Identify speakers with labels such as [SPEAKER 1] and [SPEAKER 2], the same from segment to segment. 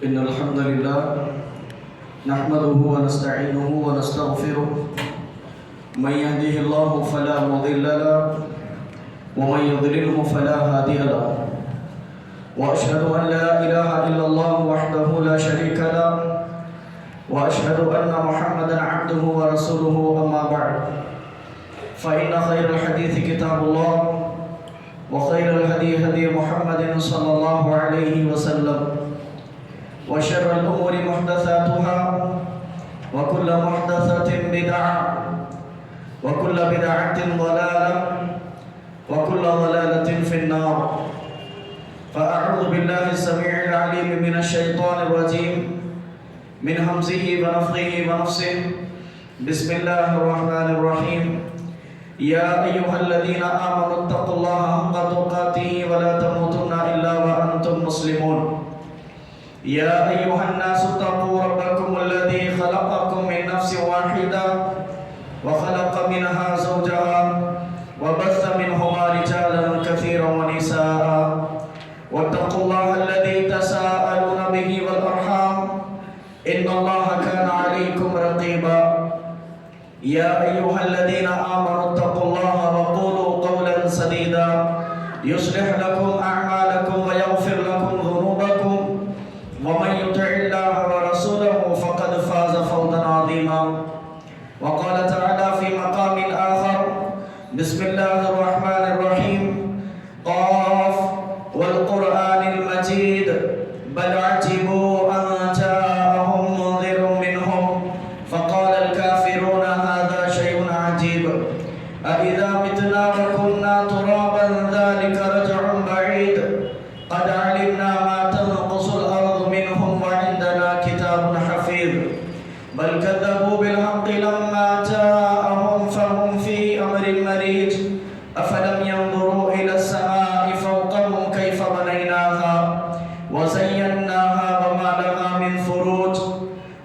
[SPEAKER 1] إن الحمد لله نحمده ونستعينه ونستغفره من يهده الله فلا مضل له ومن يضلله فلا هادي له وأشهد أن لا إله إلا الله وحده لا شريك له وأشهد أن محمدا عبده ورسوله أما بعد فإن خير الحديث كتاب الله وخير الهدي هدي محمد صلى الله عليه وسلم وشر الأمور محدثاتها وكل محدثة بدعة وكل بدعة ضلالة وكل ضلالة في النار فأعوذ بالله السميع العليم من الشيطان الرجيم من همزه ونفخه ونفسه بسم الله الرحمن الرحيم يا أيها الذين آمنوا اتقوا الله حق تقاته ولا تموتن إلا وأنتم مسلمون يا أيها الناس اتقوا ربكم الذي خلقكم من نفس واحدة وخلق منها زوجها وبث منهما رجالا كثيرا ونساء واتقوا الله الذي تساءلون به والأرحام إن الله كان عليكم رقيبا يا أيها الذين آمنوا اتقوا الله وقولوا قولا سديدا يصلح لكم أعمالكم ويغفر لكم ذنوبكم ومن يطع الله ورسوله فقد فاز فوزا عظيما وقال تعالى في مقام آخر بسم الله الرحمن الرحيم قاف والقرآن المجيد بل عجبوا أن جاءهم منذر منهم فقال الكافرون هذا شيء عجيب أإذا متنا وكنا ترابا ذلك رجع بعيد قد علمنا ما تنقص الأرض منهم وعندنا كتاب حفيظ بل كذبوا بالحق لما جاءهم فهم في أمر مريج أفلم ينظروا إلى السماء فوقهم كيف بنيناها وزيناها وما لها من فروج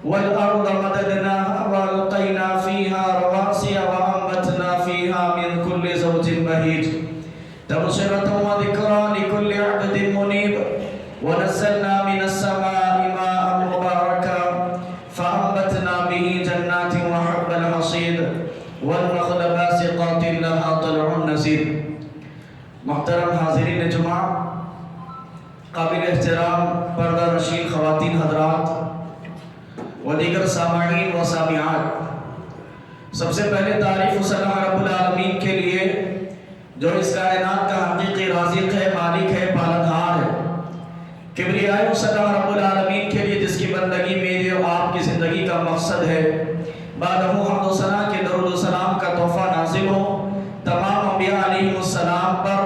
[SPEAKER 1] والأرض مددناها وألقينا فيها رواسي وأنبتنا فيها من كل زوج تبصرة وذكرى لكل عبد منيب ونزلنا من السماء ماء مباركا فأنبتنا به جنات وحب الحصيد والنخل باسقات لها طلع نضيد. محترم حاضرین جمعہ، قابل احترام پردہ نشین خواتین حضرات و دیگر سامعین و سامعات، سب سے پہلے تعریف اس اللہ رب العالمین کے لیے جو اس کائنات کا حقیقی رازق ہے، مالک ہے، پالنہار ہے. کبریائی اس اللہ رب العالمین کے لیے جس کی بندگی میری اور آپ کی زندگی کا مقصد ہے. بعدہ حمد و ثنا کے درود و سلام کا تحفہ نازل ہو تمام انبیاء علیہ السلام پر،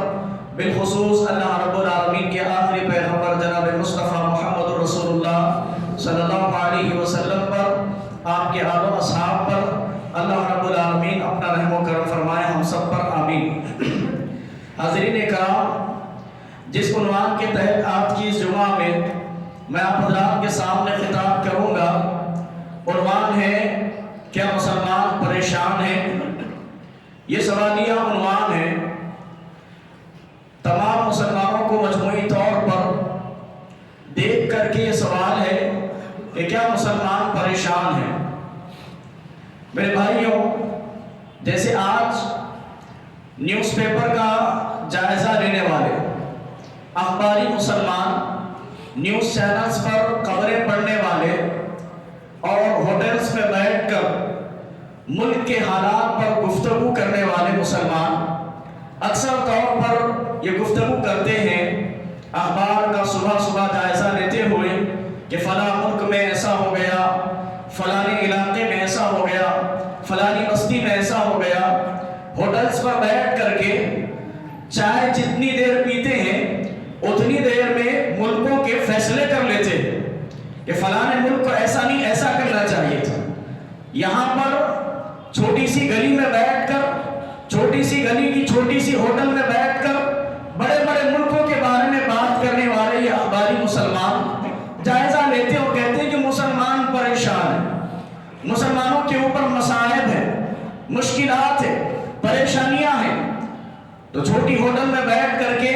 [SPEAKER 1] بالخصوص اللہ رب العالمین کے آخری پیغمبر جناب مصطفیٰ محمد رسول اللہ صلی اللہ علیہ وسلم پر، آپ کے آل و اصحاب پر اللہ رب العالمین اپنا رحم و کرم فرمائے، ہم سب پر آمین. حاضرین کرام، جس عنوان کے تحت آج کی اس جمعہ میں میں آپ حضرات کے سامنے خطاب کروں گا، عنوان ہے کیا مسلمان پریشان ہیں؟ یہ سوالیہ عنوان ہے. تمام مسلمانوں کو مجموعی طور پر دیکھ کر کے یہ سوال ہے کہ کیا مسلمان پریشان ہیں؟ میرے بھائیوں، جیسے آج نیوز پیپر کا جائزہ لینے والے اخباری مسلمان، نیوز چینلز پر خبریں پڑھنے والے اور ہوٹلز میں بیٹھ کر ملک کے حالات پر گفتگو کرنے والے مسلمان اکثر طور پر یہ گفتگو کرتے ہیں اخبار کا صبح صبح جائزہ لیتے ہوئے کہ فلاں ملک میں ایسا ہو گیا، فلانے علاقے میں ایسا ہو گیا، فلانی بستی میں ایسا ہو گیا. ہوٹلز پر بیٹھ کر کے چائے جتنی دیر پیتے ہیں اتنی دیر میں ملکوں کے فیصلے کر لیتے ہیں کہ فلانے ملک کو ایسا نہیں ایسا کرنا چاہیے تھا. یہاں پر چھوٹی سی گلی میں بیٹھ کر، چھوٹی سی گلی کی چھوٹی سی ہوٹل میں بیٹھ کر بڑے بڑے ملکوں کے بارے میں بات کرنے والے یہ اخباری مسلمان جائزہ لیتے اور کہتے ہیں کہ مسلمان پریشان ہیں، مسلمانوں کے اوپر مصائب ہیں، مشکلات ہیں، پریشانیاں ہیں. تو چھوٹی ہوٹل میں بیٹھ کر کے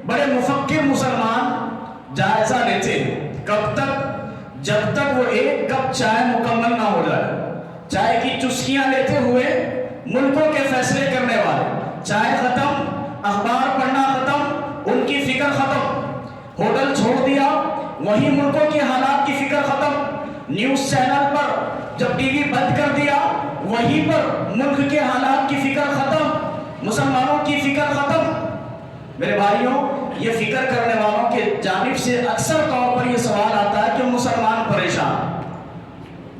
[SPEAKER 1] بڑے مفکر مسلمان جائزہ لیتے ہیں. کب تک؟ جب تک وہ ایک کپ چائے مکمل نہ ہو جائے. چائے کی چسکیاں لیتے ہوئے ملکوں کے فیصلے کرنے والے، چائے ختم، اخبار پڑھنا ختم، ان کی فکر ختم. ہوٹل چھوڑ دیا، وہی ملکوں کے حالات کی فکر ختم. نیوز چینل پر جب ٹی وی بند کر دیا، وہیں پر ملک کے حالات کی فکر ختم، مسلمانوں کی فکر ختم. میرے بھائیوں، یہ فکر کرنے والوں کے جانب سے اکثر طور پر یہ سوال آتا ہے کہ مسلمان پریشان.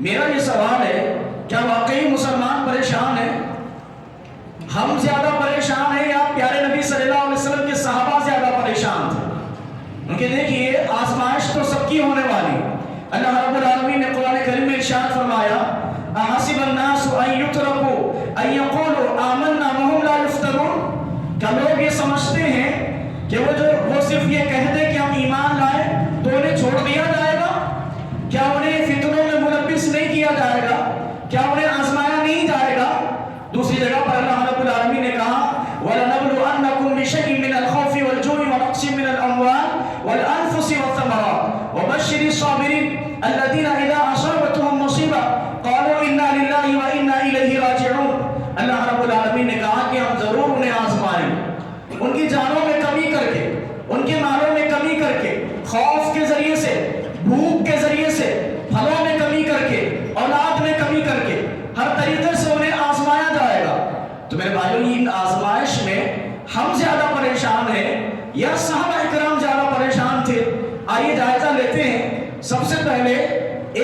[SPEAKER 1] میرا یہ سوال ہے، کیا واقعی مسلمان پریشان ہیں؟ ہم زیادہ پریشان ہیں یا پیارے نبی صلی اللہ علیہ وسلم کے صحابہ زیادہ پریشان تھے؟ کیونکہ دیکھیے، آزمائش تو سب کی ہونے والی. اللہ رب العالمین نے قرآن کریم میں ارشاد فرمایا، احسب الناس ان یترکوا ان یقولوا آمنا وهم لا یفتنون. کیا لوگ یہ سمجھتے ہیں کہ وہ صرف یہ کہہ دے کہ ہم ایمان لائے تو انہیں چھوڑ دیا جائے گا؟ کیا انہیں فتنوں میں ملبس نہیں کیا جائے گا؟ کیا انہیں آزمایا نہیں جائے گا؟ دوسری جگہ پر اللہ رب العالمین نے کہا، وَلَنَبْلُوَنَّكُمْ بِشَيْءٍ مِّنَ الْخَوْفِ وَالْجُوعِ وَنَقْصٍ مِّنَ الْأَمْوَالِ وَالْأَنفُسِ وَالثَّمَرَاتِ وَبَشِّرِ الصَّابِرِينَ الَّذِينَ إِذَا أَصَابَتْهُمْ مُصِيبَةٌ قَالُوا إِنَّا لِلَّهِ وَإِنَّا إِلَيْهِ راجعون. اللہ رب العالمین نے کہا کہ ہم ضرور انہیں آزمائیں، ان کی جانوں میں کمی کر کے، ان کے مالوں میں کمی کر کے، خوف کے ذریعے سے، بھوک کے ذریعے سے، پھلوں میں کمی کر کے، اولاد میں کمی کر کے، ہر طریقے سے انہیں آزمایا جائے گا. تو میرے بھائیوں، ان آزمائش میں ہم زیادہ پریشان ہیں یا صحابہ کرام زیادہ پریشان تھے؟ آئیے جائزہ لیتے ہیں. سب سے پہلے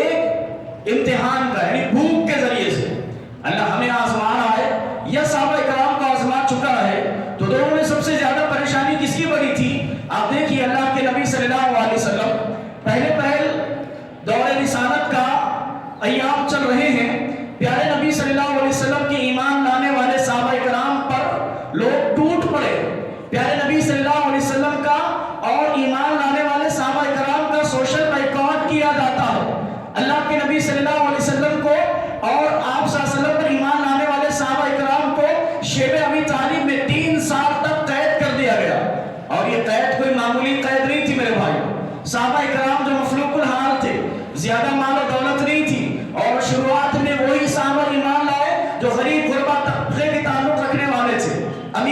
[SPEAKER 1] ایک امتحان کا، یعنی بھوک کے ذریعے سے اللہ ہمیں آزما رہا ہے یا صحابہ کرام کو آزما چکا ہے. تو دونوں میں سب سے زیادہ پریشانی کس کی بڑی تھی؟ آپ دیکھیے، اللہ کے نبی صلی اللہ علیہ وسلم پہلے دور رسالت کا ایام چل رہے ہیں. پیارے نبی صلی اللہ علیہ وسلم کی ایمان لانے والے صحابہ کرام پر لوگ ٹوٹ پڑے. پیارے نبی صلی اللہ علیہ وسلم کا اور ایمان لانے والے صحابہ کرام کا سوشل بائیکاٹ کیا جاتا ہے. اللہ کے نبی صلی اللہ علیہ وسلم کو اور آپ صلی اللہ علیہ وسلم پر ایمان لانے والے صحابہ کرام کو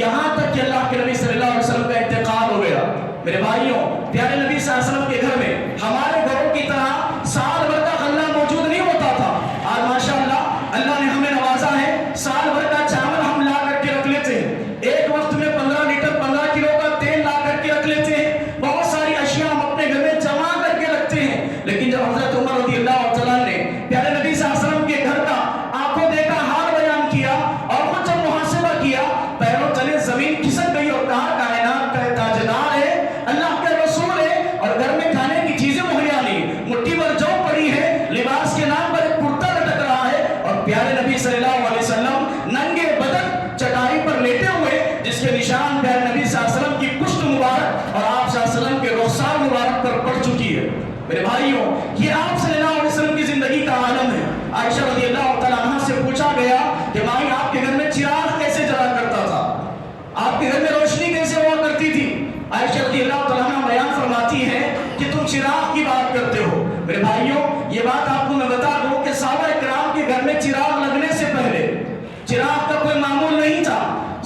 [SPEAKER 1] یہاں تک کہ اللہ کے نبی صلی اللہ علیہ وسلم کا انتقال ہو گیا۔ میرے بھائیوں، پیارے نبی صلی اللہ علیہ وسلم کے گھر میں ہمارے گھروں کی طرح سال بھر کا غلہ موجود نہیں ہوتا تھا۔ آج ماشاءاللہ اللہ نے ہمیں نوازا ہے، سال بھر کا چاول ہم لا کر کے رکھ لیتے ہیں، ایک وقت میں 15 لیٹر 15 کلو کا تیل لا کر کے رکھ لیتے ہیں، بہت ساری اشیاء ہم اپنے گھر میں جمع کر کے رکھتے ہیں۔ لیکن جب حضرت عمر رضی اللہ تعالیٰ نے پیارے نبی صلی اللہ علیہ وسلم کے گھر کا آنکھوں دیکھا حال بیان کیا اور خود جب محاسبہ کیا، پیروں تلے زمین کھسک گئی اور کہا کائنات کا تاجدار ہے، اللہ کے رسول ہے، اور گھر میں کھانے کی چیزیں مہیا نہیں، مٹھی پر جو پڑی ہے، لباس کے نام پر ایک کرتا لٹک رہا ہے، اور پیارے نبی صلی اللہ علیہ وسلم ننگے بدن چٹائی پر لیٹے ہوئے، جس کے نشان پیارے نبی صلی اللہ علیہ وسلم کی پشت مبارک اور آپ صلی اللہ علیہ وسلم کے رخسار مبارک پر پڑ چکی ہے۔ میرے بھائیوں، یہ آپ صلی اللہ علیہ وسلم کی زندگی کا عالم ہے۔ عائشہ رضی اللہ تعالیٰ عنہ سے پوچھا گیا کہ مائی آپ کے گھر میں چراغ کیسے جلا کرتا تھا، آپ کے گھر میں روشنی کیسے ہوا کرتی تھی؟ عائشہ رضی اللہ تعالیٰ عنہ بیان فرماتی ہے کہ تم چراغ کی بات کرتے ہو۔ میرے بھائیوں، یہ بات آپ کو میں بتا دوں کہ صحابہ کرام کے گھر میں چراغ لگنے سے پہلے چراغ کا کوئی معمول نہیں تھا۔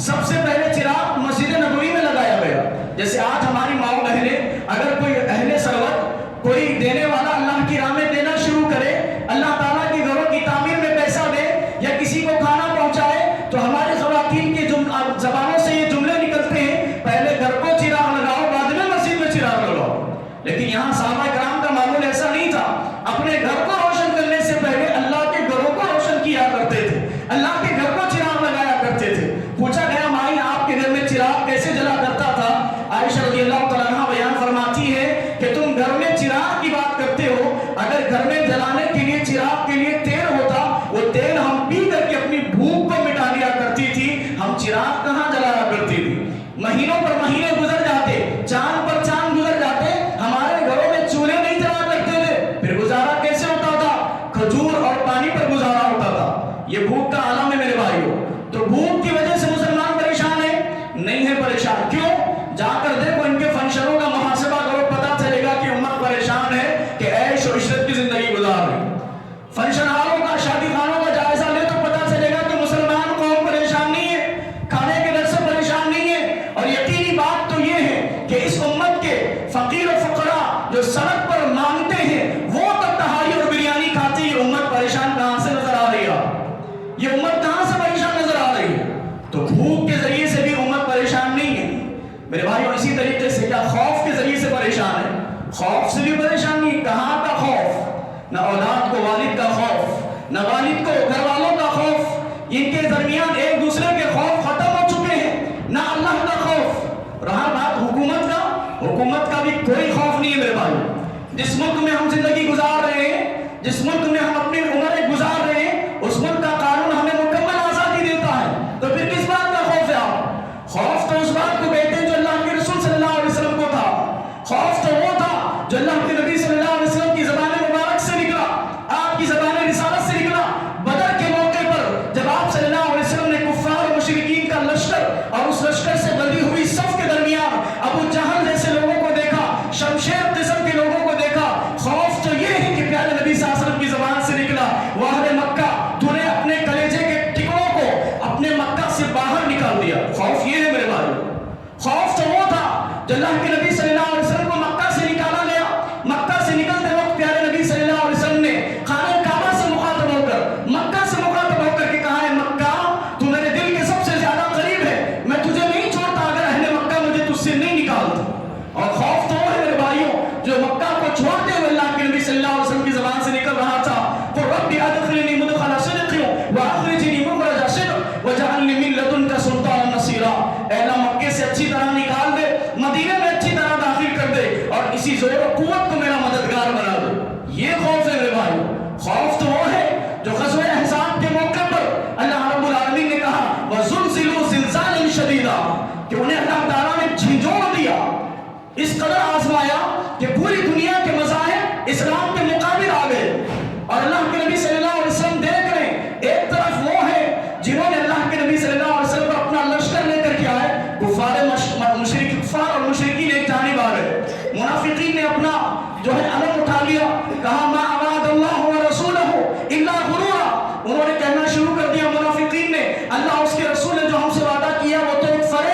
[SPEAKER 1] سب سے پہلے چراغ مسجد نبوی میں لگایا گیا۔ جیسے آج ہماری ماؤں بہنیں، اگر کوئی اہل ثروت، کوئی دینے والا اللہ کی راہ میں دینا شروع کرے، اللہ تعالیٰ کے گھروں کی تعمیر میں پیسہ دے یا کسی کو کھانا پہنچائے، تو ہماری خواتین کی زبانوں سے یہ جملے نکلتے ہیں، پہلے گھر کو چراغ لگاؤ، بعد میں مسجد میں چراغ لگاؤ۔ لیکن یہاں صحابہ کرام کا معمول ایسا نہیں تھا۔ اپنے گھر کو روشن کرنے سے پہلے اللہ کے گھروں کو روشن کیا کرتے تھے، اللہ کے گھر کو چراغ لگایا کرتے تھے۔ پوچھا گیا مائی آپ کے گھر میں چراغ کیسے جلا کرتا تھا؟ عائشہ رضی اللہ تعالیٰ عنہ بیان فرماتی ہے کہ تم گھر میں چراغ کی بات کرتے ہو، اگر گھر میں جلانے کے لیے چراغ کے لیے تیل ہوتا، وہ تیل ہم پی کر کے اپنی بھوک کو مٹا لیا کرتی تھی، ہم چراغ کہاں جلایا کرتی تھی؟ مہینوں پر مہینے گزر جاتے، چاند پر چاند گزر جاتے، ہمارے گھروں میں چولہے نہیں جلا کرتے تھے، پھر گزارا کیسے ہوتا تھا؟ کھجور اور پانی پر گزارا ہوتا تھا۔ یہ بھوک کا عالم ہے میرے بھائیوں۔ تو بھوک کی وجہ سے مسلمان پریشان ہے؟ نہیں ہے پریشان۔ کیوں؟ جا کر دیکھو ان کے فنکشنوں کا محاسبہ کرو، پتا چلے گا کہ امت پریشان ہے کہ عیش و عشرت کی زندگی گزار رہی۔ فنکشن ہالوں کا، شادی خانوں کا جائزہ لے تو پتا چلے گا کہ مسلمان قوم پریشان نہیں ہے، کھانے کے در سے پریشان نہیں ہے۔ اور یقینی بات تو یہ ہے کہ اس امت کے فقیر و فقراء جو سڑک پر مانگتے ہیں، وہ تک تہاری اور بریانی کھاتے، یہ امت پریشان کہاں سے نظر آ رہی ہے؟ یہ امت کہاں سے پریشان نظر آ رہی ہے؟ تو بھوک کے ذریعے سے بھی امت پریشان نہیں ہے میرے بھائیوں۔ اسی طریقے سے کیا خوف کے ذریعے سے پریشان ہے؟ خوف سے بھی پریشان نہیں۔ کہاں کا خوف؟ نہ اولاد کو والد کا خوف، نہ والد کو گھر والوں کا خوف، ان کے درمیان ایک دوسرے کے خوف ختم ہو چکے ہیں، نہ اللہ کا خوف۔ رہا بات حکومت کا، حکومت کا بھی کوئی خوف نہیں ہے میرے بھائی۔ جس ملک میں ہم زندگی گزار رہے ہیں، جس ملک میں ہم اپنی عمریں گزار رہے ہیں، اس ملک کا قانون ہمیں مکمل آزادی دیتا ہے، تو پھر کس بات کا خوف ہے آپ؟ خوف تو اس بات کو کہتے ہیں جو اللہ کے رسول صلی اللہ علیہ وسلم کو تھا۔ خوف تو وہ تھا جو اللہ کے نبی صلی اللہ علیہ وسلم کی زبان مبارک سے نکلا، آپ کی زبان رسالت سے نکلا۔ بدر کے موقع پر جب آپ صلی اللہ علیہ وسلم نے کفار اور مشرکین کا لشکر اور اس لشکر سے بندھی ہوئی صف کے درمیان ابو جہل جیسے لوگوں کو دیکھا، شمشیر قسم کے لوگوں کو دیکھا، خوف تو یہ ہے کہ پیارے نبی صلی اللہ علیہ وسلم کی زبان سے نکلا، وہ اہل مکہ تو نے اپنے کلیجے کے ٹکڑوں کو اپنے مکہ سے باہر نکال دیا۔ خوف یہ ہے میرے بھائی۔ خوف تو وہ تھا جو اللہ کے نبی صلی اللہ علیہ وسلم کو مکہ سے نکالا گیا۔ مکہ سے نکلتے وقت پیارے نبی صلی اللہ علیہ وسلم نے خانہ کعبہ سے مخاطب ہو کر، مکہ سے مخاطب ہو کر کے کہا ہے مکہ تو میرے دل کے سب سے زیادہ قریب ہے، میں تجھے نہیں چھوڑتا اگر اہل مکہ مجھے تجھ سے نہیں نکالتا۔ اور خوف تو وہ ہے میرے بھائیوں جو مکہ کو چھوڑتے ہوئے اللہ کے نبی صلی اللہ علیہ وسلم کی زبان سے نکل رہا تھا، قل رب ادخلنی مدخل صدق واخرجنی مخرج صدق واجعلنی من لدنک سلطانا نصیرا۔ اے اللہ مکے سے اچھی طرح نکال دے، مدینے میں اچھی طرح داخل کر دے، اور اسی زور و قوت کو میرا مددگار بنا دے۔ یہ خوف ہے میرے بھائی۔ خوف تو وہ ہے جو غزوہ احزاب کے موقع پر اللہ رب العالمین نے کہا وَزُلْزِلُوا زِلْزَالًا شَدِيدًا، کہ انہیں اللہ تعالیٰ نے جھنجھوڑ دیا، اس قدر آزمایا کہ پوری دنیا کے مذاہب اسلام کے مقابل آ گئے۔ اور اللہ کے نبی صلی اللہ علیہ وسلم دیکھ رہے ہیں، ایک طرف وہ ہے جنہوں نے اللہ کے نبی صلی اللہ علیہ وسلم پر اپنا لشکر لے کر کے آئے، کفار اور مشرکین ایک جانب آ گئے، منافقین نے اپنا جو ہے علم اٹھا لیا، کہا ما اراد اللہ ورسولہ الا غرورا۔ انہوں نے کہنا شروع کر دیا منافقین نے، اللہ اس کے رسول نے جو ہم سے وعدہ کیا وہ تو ایک فریب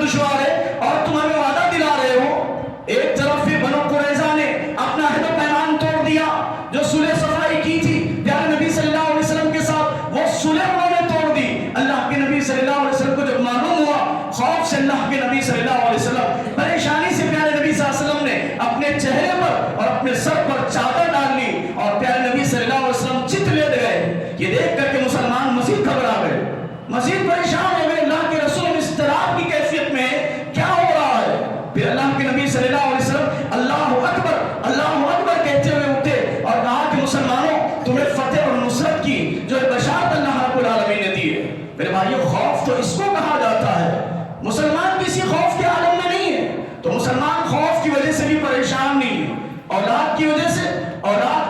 [SPEAKER 1] دشوار ہے اور تم ہمیں وعدہ دلا رہے ہو. ایک طرف پھر بنو قریظہ نے اپنا عہد و پیمان توڑ دیا. جو صلح صفائی کی تھی پیارے نبی صلی اللہ علیہ وسلم کے ساتھ, وہ صلح انہوں نے توڑ دی. اللہ کے نبی صلی اللہ علیہ وسلم کو جب معلوم ہوا, خوف سے اللہ کے نبی صلی اللہ علیہ وسلم پریشانی سے پیارے نبی صلی اللہ علیہ وسلم نے اپنے چہرے پر اور اپنے سر پر چادر ڈال لی اور پیارے نبی صلی اللہ علیہ وسلم چت لیٹ گئے. یہ دیکھ کر کے مسلمان مزید گھبرا گئے, مزید پریشان ہو گئے. اللہ کے رسول اس اضطراب کی کیفیت میں کیا ہو رہا ہے؟ پھر اللہ کے نبی صلی اللہ علیہ وسلم اللہ اکبر کہتے ہوئے اٹھے اور کہا کہ مسلمانوں, تمہیں فتح اور نصرت کی جو بشارت اللہ رب العالمین نے دی ہے. میرے بھائیو, خوف تو اس کو کہا جاتا ہے. مسلمان کسی خوف کے عالم میں نہیں ہے, تو مسلمان خوف کی وجہ سے بھی پریشان نہیں ہے. اولاد کی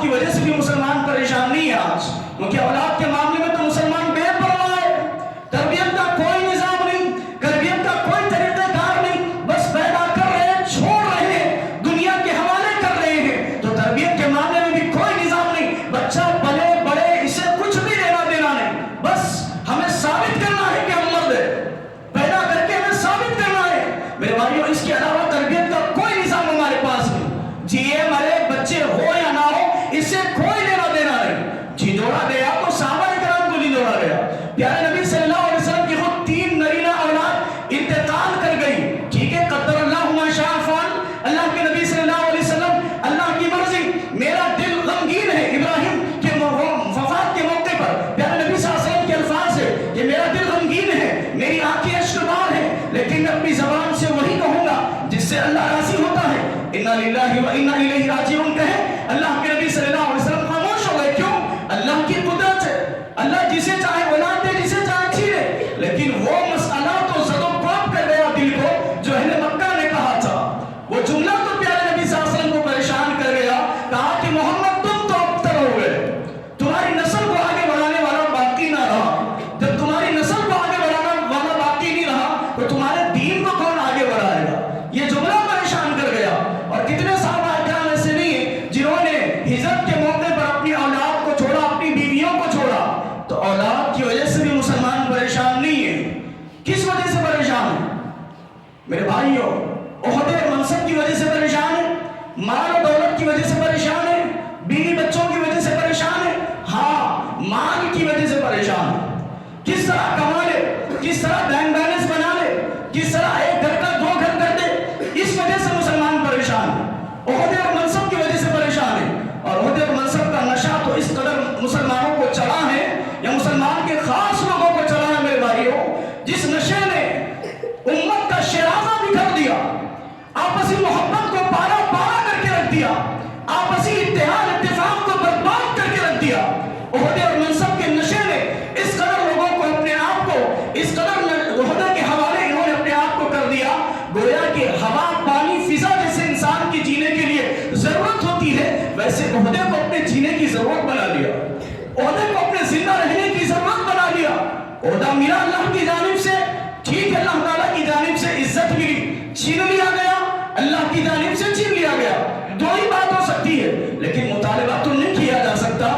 [SPEAKER 1] وجہ سے بھی مسلمان پریشان نہیں ہے آج, کیونکہ اولاد کے معاملے میں تو مسلمان بے پرواہ ہے. تربیت کا کوئی نظام نہیں, تربیت کا کوئی طریقہ کار نہیں, بس پیدا کر رہے ہیں, چھوڑ رہے ہیں, دنیا کے حوالے کر رہے ہیں. تو تربیت کے معاملے میں بھی کوئی نظام نہیں. بچہ پلے بڑے, اسے کچھ بھی لینا دینا نہیں, بس ہمیں ثابت کرنا ہے کہ ہم مرد ہیں, پیدا کر کے ہمیں ثابت کرنا ہے. میرے بھائیو, اس کے علاوہ تربیت کا کوئی نظام ہمارے پاس نہیں. جیے مرے بچے ہو یا نہ ہو, اس سے کوئی لینا دینا نہیں. جی جوڑا گیا تو صحابہ کرام کو نہیں جوڑا گیا. پیارے نبی صلی اللہ علیہ وسلم کی خود 3 نرینہ اولاد انتقال کر گئی. ٹھیک ہے, قدر اللہ ما شاء فعل. اللہ کے نبی صلی اللہ علیہ وسلم, اللہ کی مرضی. میرا دل غمگین ہے ابراہیم کے وفات کے موقع پر پیارے نبی صلی اللہ علیہ وسلم کے الفاظ ہے کہ میرا دل غمگین ہے, میری آنکھیں اشکبار ہیں, لیکن میں اپنی زبان سے وہی کہوں گا جس سے اللہ راضی ہوتا ہے. انا للہ و انا الیہ راجعون کہیں. اللہ کے نبی صلی اللہ علیہ وسلم خاموش ہو گئے. کیوں؟ اللہ کی قدرت ہے, اللہ جسے چاہے اولاد دے, جسے چاہے چھینے. لیکن وہ مسئلہ تو زد و کوب کر گیا دل کو, جو اہل مکہ نے کہا تھا. وہ جملہ تو پیارے نبی صلی اللہ علیہ وسلم کو پریشان کر گیا. کہا کہ محمد تم تو ابتر ہو گئے, تمہاری نسل کو آگے بڑھانے والا باقی نہ رہا. جب تمہاری نسل کو آگے بڑھانا والا باقی نہیں رہا, تو تمہارے دین کو کون آگے بڑھائے گا؟ یہ جملہ پریشان کر گیا. اور کتنے صحابہ کرام ایسے نہیں ہیں جنہوں نے ہجرت کے موقع پر اپنی اولاد کو چھوڑا, اپنی بیویوں کو چھوڑا. تو اولاد کی وجہ سے بھی مسلمان پریشان نہیں ہے. کس وجہ سے پریشان ہے میرے بھائیوں؟ عہدے اور منصب کی وجہ سے پریشان ہے, مال و دولت کی وجہ سے پریشان ہے, بیوی بچوں کی وجہ سے پریشان ہے. ہاں, مال کی وجہ سے پریشان ہے. کس طرح کما لے, کس طرح بینک بیلنس بنا لے, کس طرح ایک گھر کا 2 گھر کر دے, اس وجہ سے مسلمان پریشان ہے. عہدے اور منصب کی وجہ سے پریشان ہے. اور عہدے اور منصب کا نشہ تو اس قدر مسلمانوں کو چڑھا ہے, یا مسلمان کے خاص لوگوں کو چڑھا ہے میرے بھائیوں, جس نشے نے امت کا شیرازہ بکھر دیا, آپسی محبت کو پارا پارا کر کے رکھ دیا, آپسی اتحاد اتفاق کو برباد کر کے رکھ دیا. عہدے اور منصب کے نشے نے اس قدر لوگوں کو اپنے آپ کو, اس قدر عہدے کے حوالے انہوں نے اپنے آپ کو کر دیا, گویا کہ ہوا پانی فضا جیسے انسان کی جینے کے لیے ضرورت ہوتی ہے, ویسے عہدے کو اپنے جینے کی ضرورت بنا لیا, عہدے کو اپنے زندہ رہنے کی ضرورت بنا لیا. عہدہ ملا اللہ کی جانب سے, ٹھیک ہے, اللہ تعالیٰ کی جانب سے عزت ملی, چھین لیا گیا, اللہ کی جانب سے چھین لیا گیا. 2 ہی بات ہو سکتی ہے, لیکن مطالبہ تو نہیں کیا جا سکتا,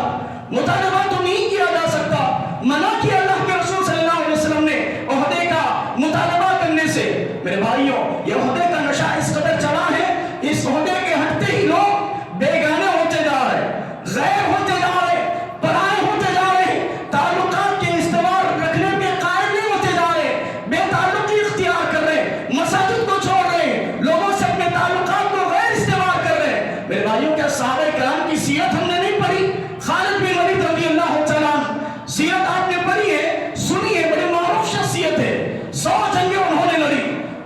[SPEAKER 1] مطالبہ تو نہیں کیا جا سکتا. منع کیا اللہ کے رسول صلی اللہ علیہ وسلم نے عہدے کا مطالبہ کرنے سے. میرے بھائیوں, یہ عہدے کا نشہ اس قدر چڑھا ہے, اس عہدے کے ہٹتے ہی لوگ بیگانے ہوتے جا رہے, غیر ہوتے جا رہے, پرائے ہوتے جا رہے, تعلقات کے استوار رکھنے کے قائل نہیں ہوتے جا رہے, بے تعلقی اختیار کر رہے, مساجد کو چھوڑ رہے, لوگوں سے اپنے تعلقات کو غیر استوار کر رہے. میرے بھائیوں, کیا صحابہ کرام کی سیرت ہم نے نہیں پڑھی؟ خالد بن ولید رضی اللہ تعالیٰ عنہ سیرت آپ نے پڑھی ہے, سنی ہے, بڑی معروف شخصیت ہے. 100 جنگیں انہوں نے لڑی,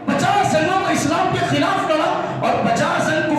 [SPEAKER 1] 50 جنگوں کو اسلام کے خلاف لڑا, اور 50 جنگ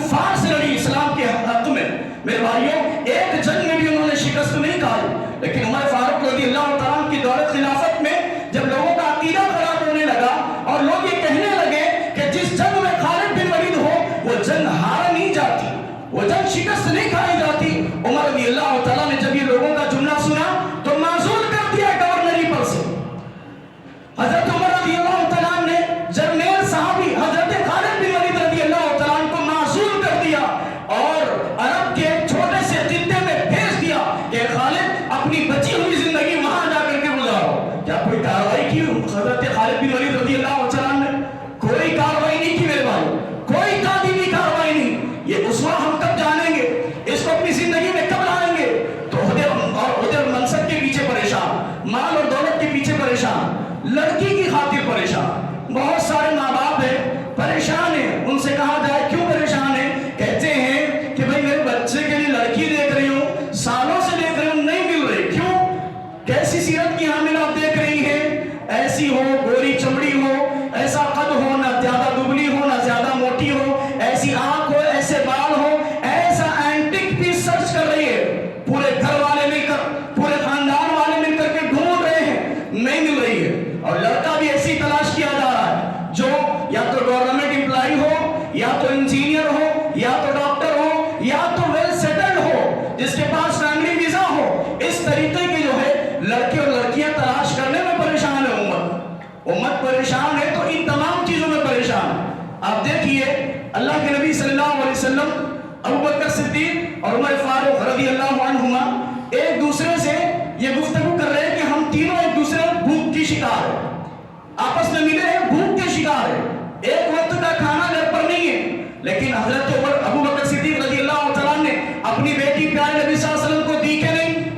[SPEAKER 1] دیکھیے اللہ کے نبی صلی اللہ علیہ وسلم، ابو بکر صدیق اور عمر فاروق رضی اللہ عنہما ایک دوسرے سے یہ گفتگو کر رہے ہیں کہ ہم تینوں ایک دوسرے بھوک کی شکار ہیں، آپس میں ملے ہیں، بھوک کے شکار ہیں، ایک وقت کا کھانا گھر پر نہیں ہے، لیکن حضرت عمر ابو بکر صدیق رضی اللہ تعالیٰ نے اپنی بیٹی پیارے نبی صلی اللہ علیہ وسلم کو دی کہ نہیں؟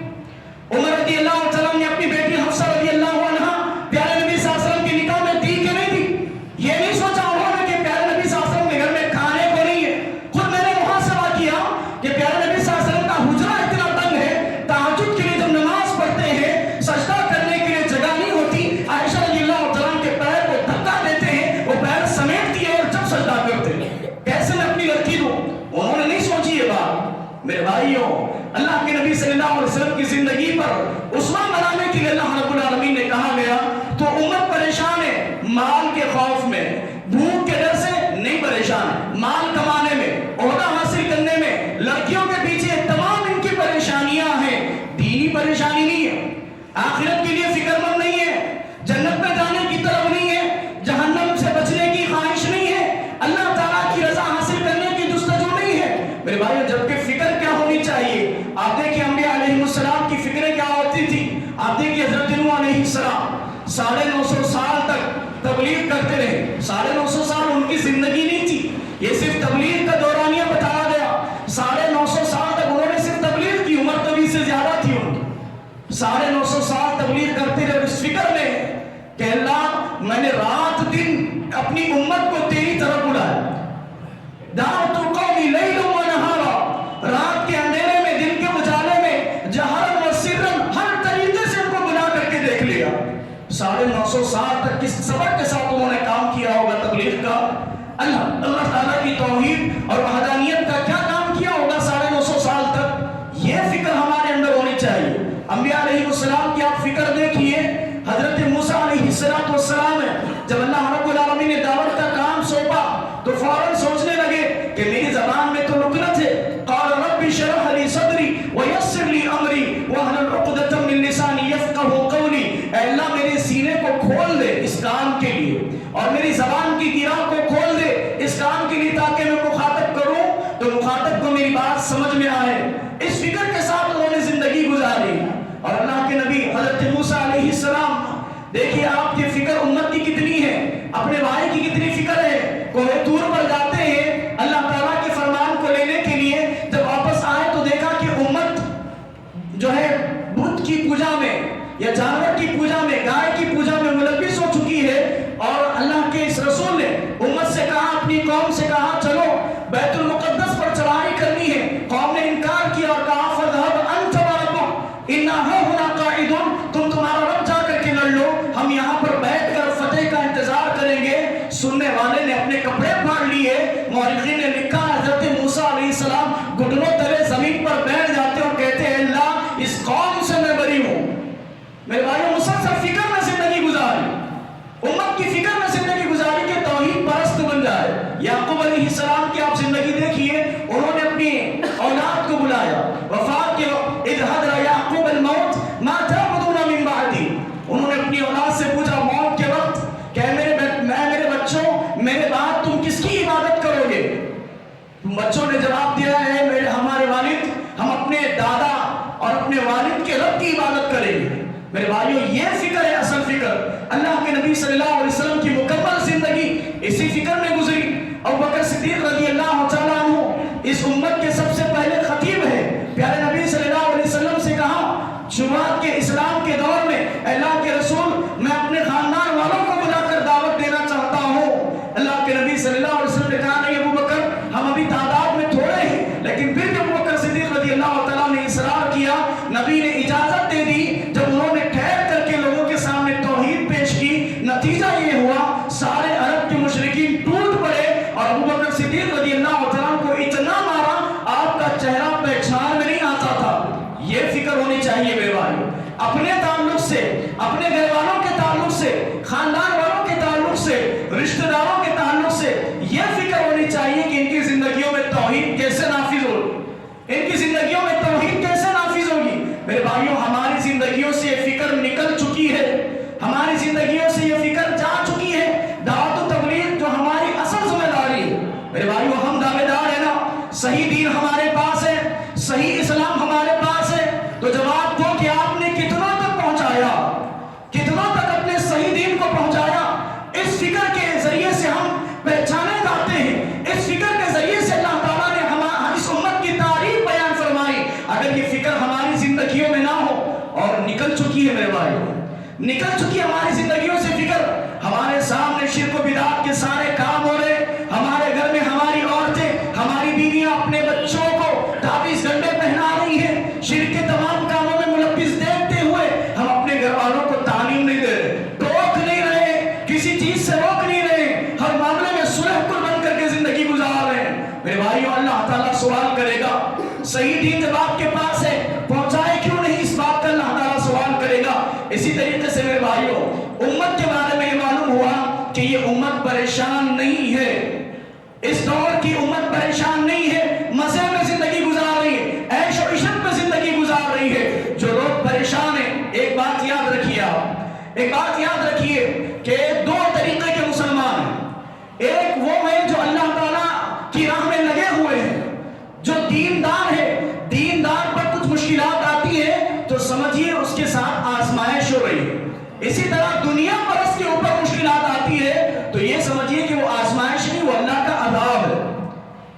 [SPEAKER 1] عمر رضی اللہ تعالیٰ نے اپنی بیٹی حفصہ رضی اللہ عنہ پیارے نبی صلی اللہ علیہ وسلم کے نکاح میں دی کہ نہیں دی؟ یہ نہیں سوچا انہوں نے کہ پیارے نبی صلی اللہ علیہ وسلم کے گھر میں کھانے کو نہیں ہے، خود میں نے محاسبہ کیا کہ پیارے نبی صلی اللہ علیہ وسلم کا حجرہ اتنا تنگ ہے، تہجد کے لیے جب نماز پڑھتے ہیں سجدہ کرنے کے لیے جگہ نہیں ہوتی، عائشہ رضی اللہ تعالیٰ کے پیر کو دھکا دیتے ہیں، وہ پیر سمیٹتی ہے اور جب سجدہ کرتے ہیں، کیسے میں اپنی لڑکی دوں؟ انہوں نے نہیں سوچی یہ بات۔ میرے بھائیوں، اللہ کے نبی صلی اللہ علیہ وسلم کی زندگی پر اسوہ بنانے کے لیے اللہ رب العالمین نے کہا گیا تو امت پریشان ہے مال کے خوف میں، بھوک کے ڈر سے نہیں پریشان، مال کمانے میں، عہدہ حاصل کرنے میں، لڑکیوں کے پیچھے تمام ان کی پریشانیاں ہیں، دینی پریشانی نہیں ہے، آخرت کے لیے فکر مند نہیں ہے، جنت میں جانے کی طرف نہیں ہے، جہنم سے بچنے کی خواہش نہیں ہے، اللہ تعالیٰ کی رضا حاصل کرنے کی جستجو نہیں ہے۔ میرے بھائیو، جبکہ فکر کیا ہونی چاہیے؟ آپ دیکھیں انبیاء علیہ السلام کی فکریں کیا ہوتی تھی؟ آپ دیکھیں حضرت نوح علیہ السلام 950 سال تک تبلیغ کرتے رہے، 950 سال ان کی زندگی نہیں تھی، یہ صرف تبلیغ کا دورانیہ بتایا گیا، 950 سال تک انہوں نے صرف تبلیغ کی، عمر تو 20 سے زیادہ تھی ان کی، 950 سال تبلیغ کرتے رہے اس فکر میں کہ اللہ میں نے رات دن اپنی امت کو تیری طرف بلایا، دعوت قومی لیل و نہارا، رات کے اندھیرے میں، دن کے اجالے میں، جہرن و سرن، ہر طریقے سے ان کو بلا کر کے دیکھ لیا۔ 950 سال تک کس صبر کے ساتھ انہوں نے کام کیا ہوگا تبلیغ کا، اللہ تعالیٰ کی توحید اور وحدانیت کا کیا کام کیا ہوگا 950 سال تک؟ یہ فکر ہمارے اندر ہونی چاہیے۔ انبیاء علیہ السلام کی آپ فکر دیکھیے، حضرت موسیٰ علیہ السلام ہے، جب اللہ رب العالمین نے دعوت کا کام سونپا تو فوراً سوچنے لگے کہ میری زبان میں تو لکنت ہے، قال رب اشرح لی صدری ویسر لی امری واحلل عقدۃ من لسانی یفقهوا قولی، اے اللہ میرے سینے کو کھول دے اس کام کے لیے اور میری زبان کی گرہ کو کھول دے اس کام کے لیے تاکہ میں مخاطب کروں تو مخاطب کو میری بات سمجھ میں آئے۔ اس فکر کے ساتھ انہوں نے زندگی گزاری اور اللہ کے نبی حضرت موسیٰ علیہ السلام، دیکھیے آپ کی فکر امت کی کتنی ہے، اپنے بھائی کی کتنی فکر ہے، کوہ طور پر جاتے ہیں اللہ تعالیٰ کے فرمان کو لینے کے لیے، جب واپس آئے تو دیکھا کہ امت جو ہے بت کی پوجا میں یا جانور کی پوجا میں، گائے کی پوجا میں ملوث ہو چکی ہے، اور اللہ کے اس رسول نے امت سے کہا، اپنی قوم سے کہا چلو بیت المقدس پر چڑھائی کرنی ہے، قوم نے انکار کیا اور کہا فَاذْهَبْ أَنْتَ وَرَبُّكَ إِنَّا هَاهُنَا قَاعِدُونَ، تم تمہارا رب جا کر کے لڑ لو، ہم یہاں پر بیٹھ کر فتح کا انتظار کریں گے۔ سننے والے نے اپنے کپڑے پھاڑ لیے، مورخین نے لکھا حضرت موسیٰ علیہ السلام گھٹنوں تلے زمین پر بیٹھ جاتے اور کہتے ہیں اللہ اس قوم سے میں بری ہوں۔ میرے بھائیوں، مسلسل فکر میں زندگی گزاری، امت کی فکر میں زندگی گزاری کہ توحید پرست بن جائے۔ یعقوب علیہ السلام کی آپ زندگی دیکھیے، انہوں نے اپنی اولاد کو بلایا، وفات کے وقت اذ حضر یعقوب الموت ما تعبدون من بعدی، انہوں نے اپنی اولاد سے پوچھا موت کے وقت کہ میرے بچوں میرے بعد تم کس کی عبادت کرو گے؟ بچوں نے جواب دیا ہے ہمارے والد، ہم اپنے دادا اور اپنے والد کے رب کی عبادت کریں گے۔ میرے بھائیوں، یہ فکر ہے اصل فکر۔ اللہ کے نبی صلی اللہ علیہ وسلم کی مکمل زندگی اسی فکر میں گزری۔ ابو بکر صدیق رضی اللہ تعالیٰ عنہ اس امت کے سب سے پہلے خطیب ہے، پیارے نبی صلی اللہ علیہ وسلم سے کہا شروعات کے اسلام کے دور میں، اللہ کے رسول میں اپنے خاندان والوں کو بلا کر دعوت دینا چاہتا ہوں۔ اللہ کے نبی صلی اللہ علیہ وسلم نے کہا نہیں ابو بکر، ہم ابھی تعداد میں تھوڑے ہیں، لیکن پھر ابو بکر صدیق رضی اللہ تعالیٰ نے اصرار کیا، نبی نے اجازت دے دی۔ جب انہوں نے ٹھہر کر کے لوگوں کے سامنے توحید پیش کی، نتیجہ یہ ہوا سارے عرب کے مشرکین ٹوٹ پڑے اور ابو بکر صدیق رضی اللہ تعالیٰ کو اتنا مارا آپ کا چہرہ پہچان میں نہیں آتا تھا۔ یہ فکر ہونی چاہیے میرے بھائی، اپنے تعلق سے، اپنے گھر والوں کے تعلق سے، خاندان والوں کے تعلق سے، رشتہ داروں کے تعلق سے یہ فکر ہونی چاہیے کہ ان کی زندگیوں میں توحید کیسے نافذ ہو، ان کی زندگیوں میں توحید کیسے نافذ ہوگی۔ میرے بھائیوں، ہماری زندگیوں سے یہ فکر نکل چکی ہے، ہماری زندگیوں سے یہ فکر جا چکی ہے۔ دعوت و تبلیغ جو ہماری اصل ذمہ داری ہے، بھائیو اللہ تعالیٰ سوال کرے گا، صحیح دین جب آپ کے پاس ہے پہنچائے کیوں نہیں، اس بات کا اللہ تعالیٰ سوال کرے گا۔ اسی طریقے سے میرے بھائیو امت کے بارے میں یہ معلوم ہوا کہ یہ امت پریشان نہیں ہے، اس دور کی امت پریشان نہیں ہے، مزے میں زندگی گزار رہی ہے، عیش و عشرت میں زندگی گزار رہی ہے۔ جو لوگ پریشان ہیں، ایک بات یاد رکھیے آپ، ایک بات یاد رکھیے کہ دو طریقے کے مسلمان ہیں۔ ایک وہ ہیں جو اللہ تعالیٰ کی راہ میں لگے ہوئے ہیں، جو دیندار ہے، دیندار پر کچھ مشکلات آتی ہے تو سمجھیے اس کے ساتھ آزمائش ہو رہی ہے۔ اسی طرح دنیا پر اس کے اوپر مشکلات آتی ہے تو یہ سمجھیے کہ وہ آزمائش نہیں، وہ اللہ کا عذاب ہے۔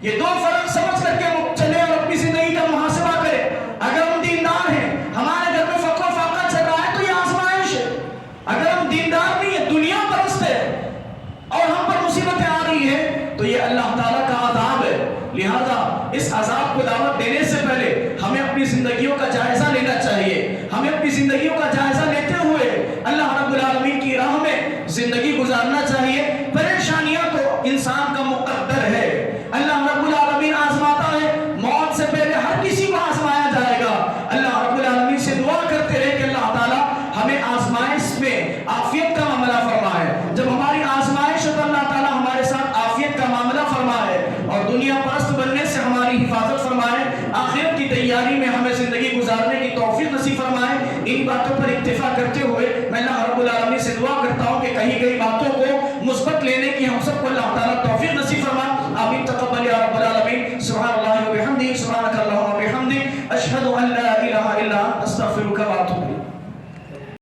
[SPEAKER 1] یہ دو فرق سمجھ کر کے چلے اور اپنی زندگی کا محاسبہ کرے۔ اگر ہم دیندار ہیں، ہمارے گھر میں فقر و فاقہ چل رہا ہے تو یہ آزمائش ہے۔ اگر ہم دیندار نہیں ہیں، دنیا پرست ہے اور ہم پر مصیبتیں آ رہی ہیں تو یہ اللہ تعالیٰ کا عذاب ہے۔ لہذا اس عذاب کو دعوت دینے سے پہلے ہمیں اپنی زندگیوں کا جائزہ لینا چاہیے۔ ہمیں اپنی زندگیوں کا جائزہ لیتے ہوئے اللہ رب العالمین کی راہ میں زندگی گزارنا چاہیے۔ پریشانیاں تو انسان کا مقدر ہے، اللہ رب العالمین آزماتا ہے، موت سے پہلے ہر کسی کو آزمایا جائے گا۔ اللہ رب العالمین سے دعا کرتے رہے کہ اللہ تعالیٰ ہمیں آزمائش میں عافیت کا معاملہ فرمائے۔ جب ہماری آزمائش ہو تو اللہ تعالیٰ ہمارے ساتھ عافیت کا معاملہ فرمائے اور دنیا پرست بننے سے ہماری حفاظت فرمائے، آخرت کی تیاری میں ہمیں زندگی گزارنے کی توفیق نصیب فرمائے۔ ان باتوں پر اکتفا کرتے ہوئے میں اللہ رب العالمین سے دعا کرتا ہوں کہ کہیں کہیں بات